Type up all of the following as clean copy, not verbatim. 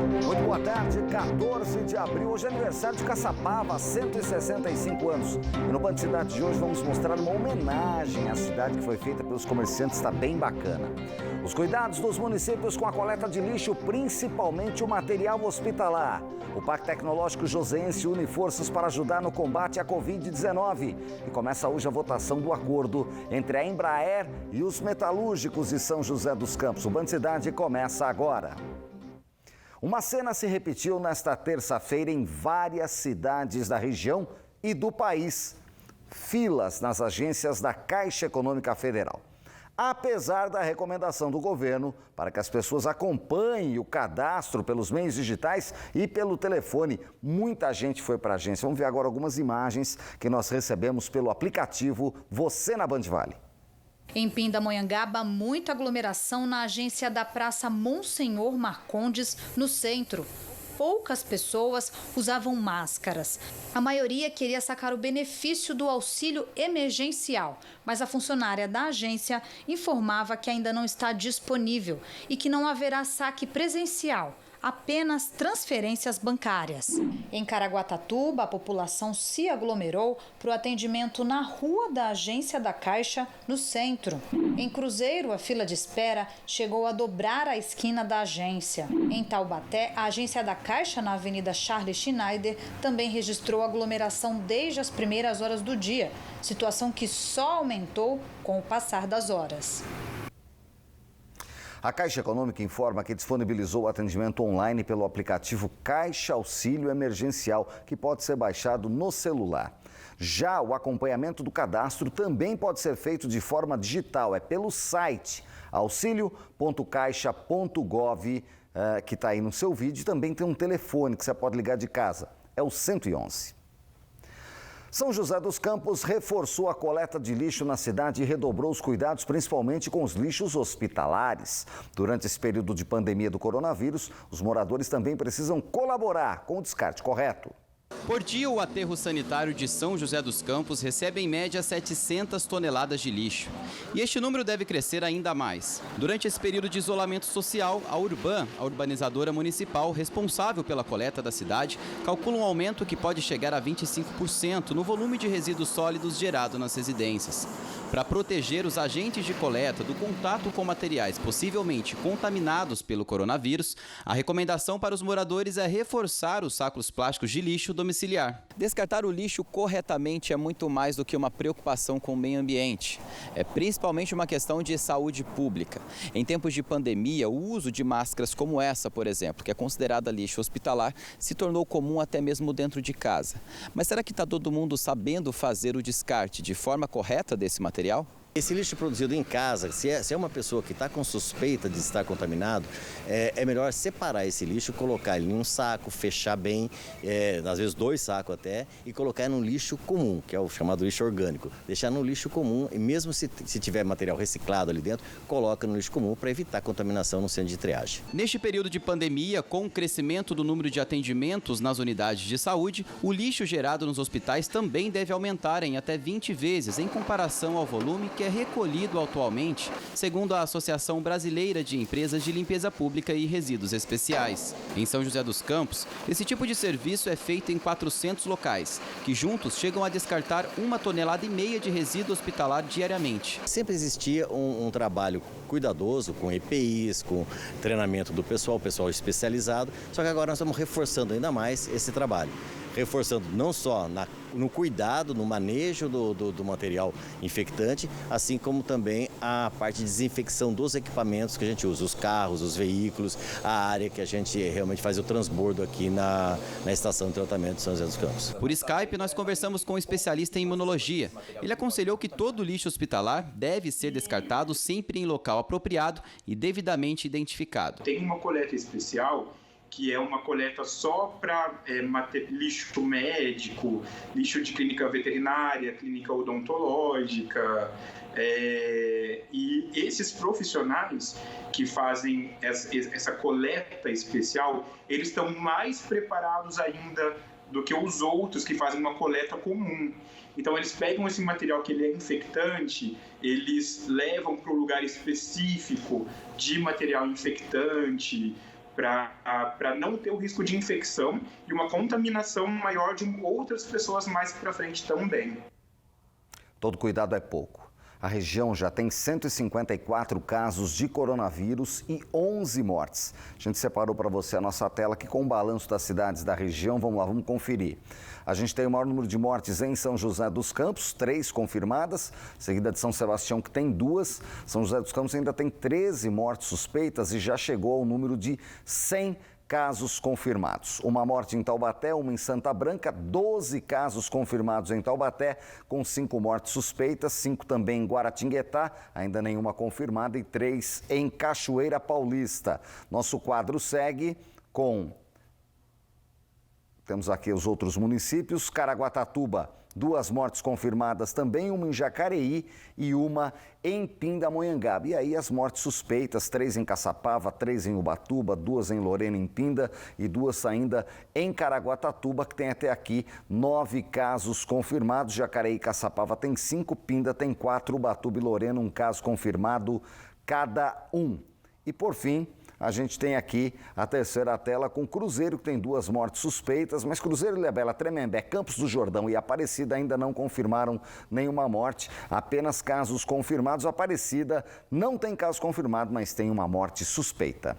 Muito boa tarde, 14 de abril, hoje é aniversário de Caçapava, 165 anos. E no Band Cidade de hoje vamos mostrar uma homenagem à cidade que foi feita pelos comerciantes, está bem bacana. Os cuidados dos municípios com a coleta de lixo, principalmente o material hospitalar. O Parque Tecnológico Joseense une forças para ajudar no combate à Covid-19. E começa hoje a votação do acordo entre a Embraer e os metalúrgicos de São José dos Campos. O Band Cidade começa agora. Uma cena se repetiu nesta terça-feira em várias cidades da região e do país. Filas nas agências da Caixa Econômica Federal. Apesar da recomendação do governo para que as pessoas acompanhem o cadastro pelos meios digitais e pelo telefone, muita gente foi para a agência. Vamos ver agora algumas imagens que nós recebemos pelo aplicativo Você na Band Vale. Em Pindamonhangaba, muita aglomeração na agência da Praça Monsenhor Marcondes, no centro. Poucas pessoas usavam máscaras. A maioria queria sacar o benefício do auxílio emergencial, mas a funcionária da agência informava que ainda não está disponível e que não haverá saque presencial, apenas transferências bancárias. Em Caraguatatuba, a população se aglomerou para o atendimento na rua da agência da Caixa, no centro. Em Cruzeiro, a fila de espera chegou a dobrar a esquina da agência. Em Taubaté, a agência da Caixa, na Avenida Charles Schneider, também registrou aglomeração desde as primeiras horas do dia, situação que só aumentou com o passar das horas. A Caixa Econômica informa que disponibilizou o atendimento online pelo aplicativo Caixa Auxílio Emergencial, que pode ser baixado no celular. Já o acompanhamento do cadastro também pode ser feito de forma digital, é pelo site auxilio.caixa.gov, que está aí no seu vídeo, e também tem um telefone que você pode ligar de casa, é o 111. São José dos Campos reforçou a coleta de lixo na cidade e redobrou os cuidados, principalmente com os lixos hospitalares. Durante esse período de pandemia do coronavírus, os moradores também precisam colaborar com o descarte correto. Por dia, o aterro sanitário de São José dos Campos recebe em média 700 toneladas de lixo. E este número deve crescer ainda mais. Durante esse período de isolamento social, a Urban, a urbanizadora municipal responsável pela coleta da cidade, calcula um aumento que pode chegar a 25% no volume de resíduos sólidos gerado nas residências. Para proteger os agentes de coleta do contato com materiais possivelmente contaminados pelo coronavírus, a recomendação para os moradores é reforçar os sacos plásticos de lixo domiciliar. Descartar o lixo corretamente é muito mais do que uma preocupação com o meio ambiente. É principalmente uma questão de saúde pública. Em tempos de pandemia, o uso de máscaras como essa, por exemplo, que é considerada lixo hospitalar, se tornou comum até mesmo dentro de casa. Mas será que está todo mundo sabendo fazer o descarte de forma correta desse material? Esse lixo produzido em casa, se é uma pessoa que está com suspeita de estar contaminado, é melhor separar esse lixo, colocar ele em um saco, fechar bem, às vezes 2 sacos até, e colocar num lixo comum, que é o chamado lixo orgânico. Deixar no lixo comum, e mesmo se tiver material reciclado ali dentro, coloca no lixo comum para evitar contaminação no centro de triagem. Neste período de pandemia, com o crescimento do número de atendimentos nas unidades de saúde, o lixo gerado nos hospitais também deve aumentar em até 20 vezes em comparação ao volume que é recolhido atualmente, segundo a Associação Brasileira de Empresas de Limpeza Pública e Resíduos Especiais. Em São José dos Campos, esse tipo de serviço é feito em 400 locais, que juntos chegam a descartar 1,5 tonelada de resíduo hospitalar diariamente. Sempre existia um trabalho cuidadoso com EPIs, com treinamento do pessoal especializado, só que agora nós estamos reforçando ainda mais esse trabalho. Reforçando não só no cuidado, no manejo do material infectante, assim como também a parte de desinfecção dos equipamentos que a gente usa, os carros, os veículos, a área que a gente realmente faz o transbordo aqui na estação de tratamento de São José dos Campos. Por Skype, nós conversamos com um especialista em imunologia. Ele aconselhou que todo lixo hospitalar deve ser descartado sempre em local apropriado e devidamente identificado. Tem uma coleta especial que é uma coleta só para lixo médico, lixo de clínica veterinária, clínica odontológica, e esses profissionais que fazem essa coleta especial, eles estão mais preparados ainda do que os outros que fazem uma coleta comum. Então eles pegam esse material que ele é infectante, eles levam para um lugar específico de material infectante, para não ter o risco de infecção e uma contaminação maior de outras pessoas mais para frente também. Todo cuidado é pouco. A região já tem 154 casos de coronavírus e 11 mortes. A gente separou para você a nossa tela aqui com o balanço das cidades da região. Vamos lá, vamos conferir. A gente tem o maior número de mortes em São José dos Campos, 3 confirmadas, seguida de São Sebastião, que tem 2. São José dos Campos ainda tem 13 mortes suspeitas e já chegou ao número de 100 casos confirmados. Uma morte em Taubaté, uma em Santa Branca, 12 casos confirmados em Taubaté, com 5 mortes suspeitas, 5 também em Guaratinguetá, ainda nenhuma confirmada, e 3 em Cachoeira Paulista. Nosso quadro segue com... Temos aqui os outros municípios. Caraguatatuba, 2 mortes confirmadas também, uma em Jacareí e uma em Pindamonhangaba. E aí as mortes suspeitas, 3 em Caçapava, 3 em Ubatuba, 2 em Lorena, em Pinda e 2 ainda em Caraguatatuba, que tem até aqui 9 casos confirmados. Jacareí e Caçapava tem 5, Pinda tem 4, Ubatuba e Lorena 1 caso confirmado cada um. E por fim, a gente tem aqui a terceira tela com Cruzeiro, que tem 2 mortes suspeitas, mas Cruzeiro, Ilhabela, Tremembé, Campos do Jordão e Aparecida ainda não confirmaram nenhuma morte, apenas casos confirmados. Aparecida não tem caso confirmado, mas tem uma morte suspeita.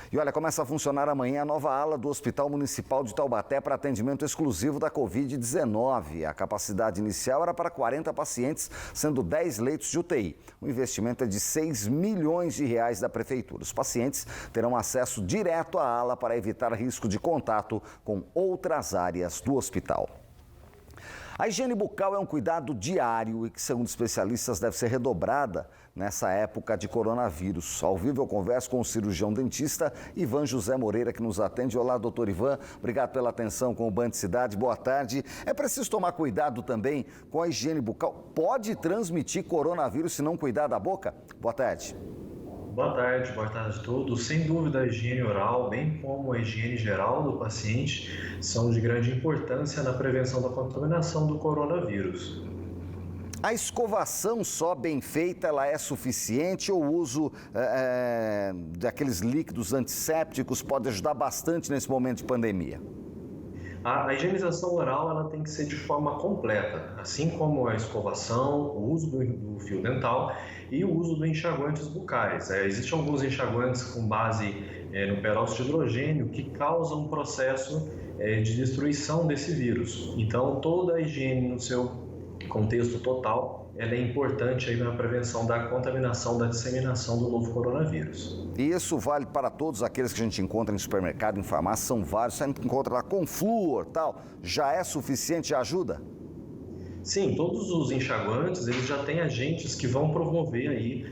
E olha, começa a funcionar amanhã a nova ala do Hospital Municipal de Taubaté para atendimento exclusivo da Covid-19. A capacidade inicial era para 40 pacientes, sendo 10 leitos de UTI. O investimento é de R$6 milhões da Prefeitura. Os pacientes terão acesso direto à ala para evitar risco de contato com outras áreas do hospital. A higiene bucal é um cuidado diário e que, segundo especialistas, deve ser redobrada nessa época de coronavírus. Ao vivo eu converso com o cirurgião dentista Ivan José Moreira, que nos atende. Olá, doutor Ivan, obrigado pela atenção com o Band Cidade, boa tarde. É preciso tomar cuidado também com a higiene bucal. Pode transmitir coronavírus se não cuidar da boca? Boa tarde. Boa tarde a todos. Sem dúvida, a higiene oral, bem como a higiene geral do paciente, são de grande importância na prevenção da contaminação do coronavírus. A escovação só bem feita, ela é suficiente ou o uso daqueles líquidos antissépticos pode ajudar bastante nesse momento de pandemia? A higienização oral ela tem que ser de forma completa, assim como a escovação, o uso do fio dental e o uso dos enxaguantes bucais. Existem alguns enxaguantes com base no peróxido de hidrogênio que causam um processo de destruição desse vírus. Então, toda a higiene no seu contexto total ela é importante aí na prevenção da contaminação, da disseminação do novo coronavírus. E isso vale para todos aqueles que a gente encontra em supermercado, em farmácia, são vários, você encontra lá com flúor, tal, já é suficiente, já ajuda? Sim, todos os enxaguantes, eles já têm agentes que vão promover aí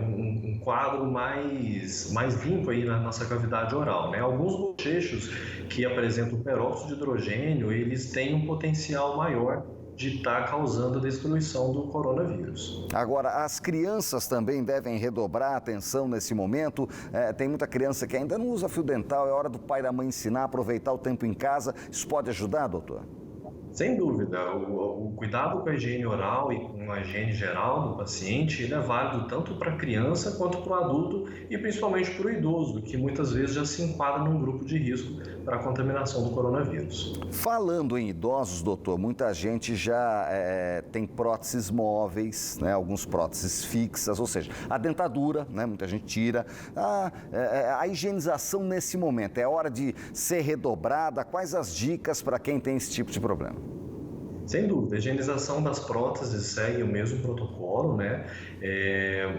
um quadro mais limpo aí na nossa cavidade oral, né? Alguns bochechos que apresentam peróxido de hidrogênio, eles têm um potencial maior de estar causando a destruição do coronavírus. Agora, as crianças também devem redobrar a atenção nesse momento. Tem muita criança que ainda não usa fio dental, é hora do pai e da mãe ensinar, aproveitar o tempo em casa. Isso pode ajudar, doutor? Sem dúvida, o cuidado com a higiene oral e com a higiene geral do paciente, ele é válido tanto para a criança quanto para o adulto e principalmente para o idoso, que muitas vezes já se enquadra num grupo de risco para a contaminação do coronavírus. Falando em idosos, doutor, muita gente já tem próteses móveis, né, alguns próteses fixas, ou seja, a dentadura, né, muita gente tira. A higienização nesse momento é hora de ser redobrada? Quais as dicas para quem tem esse tipo de problema? Sem dúvida, a higienização das próteses segue o mesmo protocolo, né?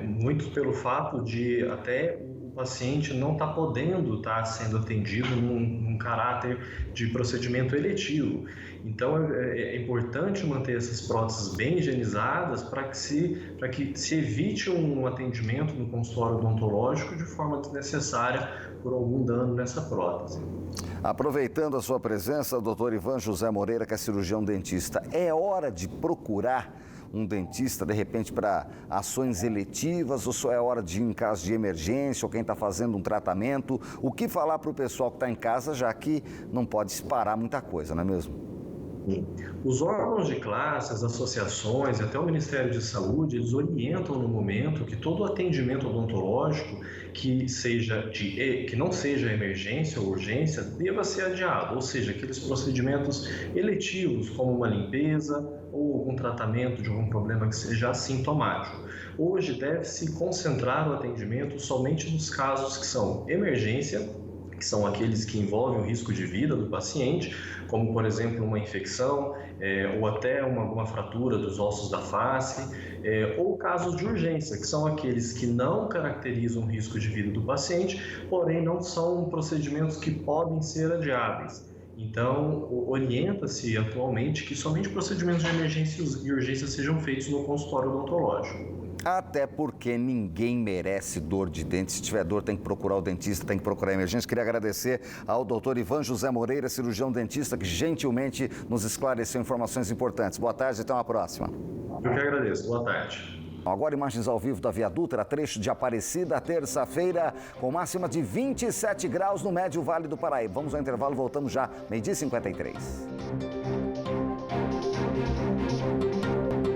Muito pelo fato de até o paciente não estar podendo estar sendo atendido num caráter de procedimento eletivo. Então, é importante manter essas próteses bem higienizadas para que se evite um atendimento no consultório odontológico de forma desnecessária por algum dano nessa prótese. Aproveitando a sua presença, doutor Ivan José Moreira, que é cirurgião dentista, é hora de procurar um dentista, de repente, para ações eletivas, ou só é hora de ir em caso de emergência, ou quem está fazendo um tratamento? O que falar para o pessoal que está em casa, já que não pode parar muita coisa, não é mesmo? Os órgãos de classe, as associações e até o Ministério de Saúde, eles orientam no momento que todo atendimento odontológico que não seja emergência ou urgência deva ser adiado, ou seja, aqueles procedimentos eletivos como uma limpeza ou algum tratamento de algum problema que seja assintomático. Hoje deve-se concentrar o atendimento somente nos casos que são emergência, que são aqueles que envolvem o risco de vida do paciente, como, por exemplo, uma infecção ou até uma fratura dos ossos da face, ou casos de urgência, que são aqueles que não caracterizam o risco de vida do paciente, porém não são procedimentos que podem ser adiáveis. Então, orienta-se atualmente que somente procedimentos de emergência e urgência sejam feitos no consultório odontológico. Até porque ninguém merece dor de dente. Se tiver dor, tem que procurar o dentista, tem que procurar a emergência. Queria agradecer ao doutor Ivan José Moreira, cirurgião dentista, que gentilmente nos esclareceu informações importantes. Boa tarde e até uma próxima. Eu que agradeço. Boa tarde. Agora imagens ao vivo da Via Dutra, trecho de Aparecida, terça-feira, com máxima de 27 graus no Médio Vale do Paraíba. Vamos ao intervalo, voltamos já, 12h53.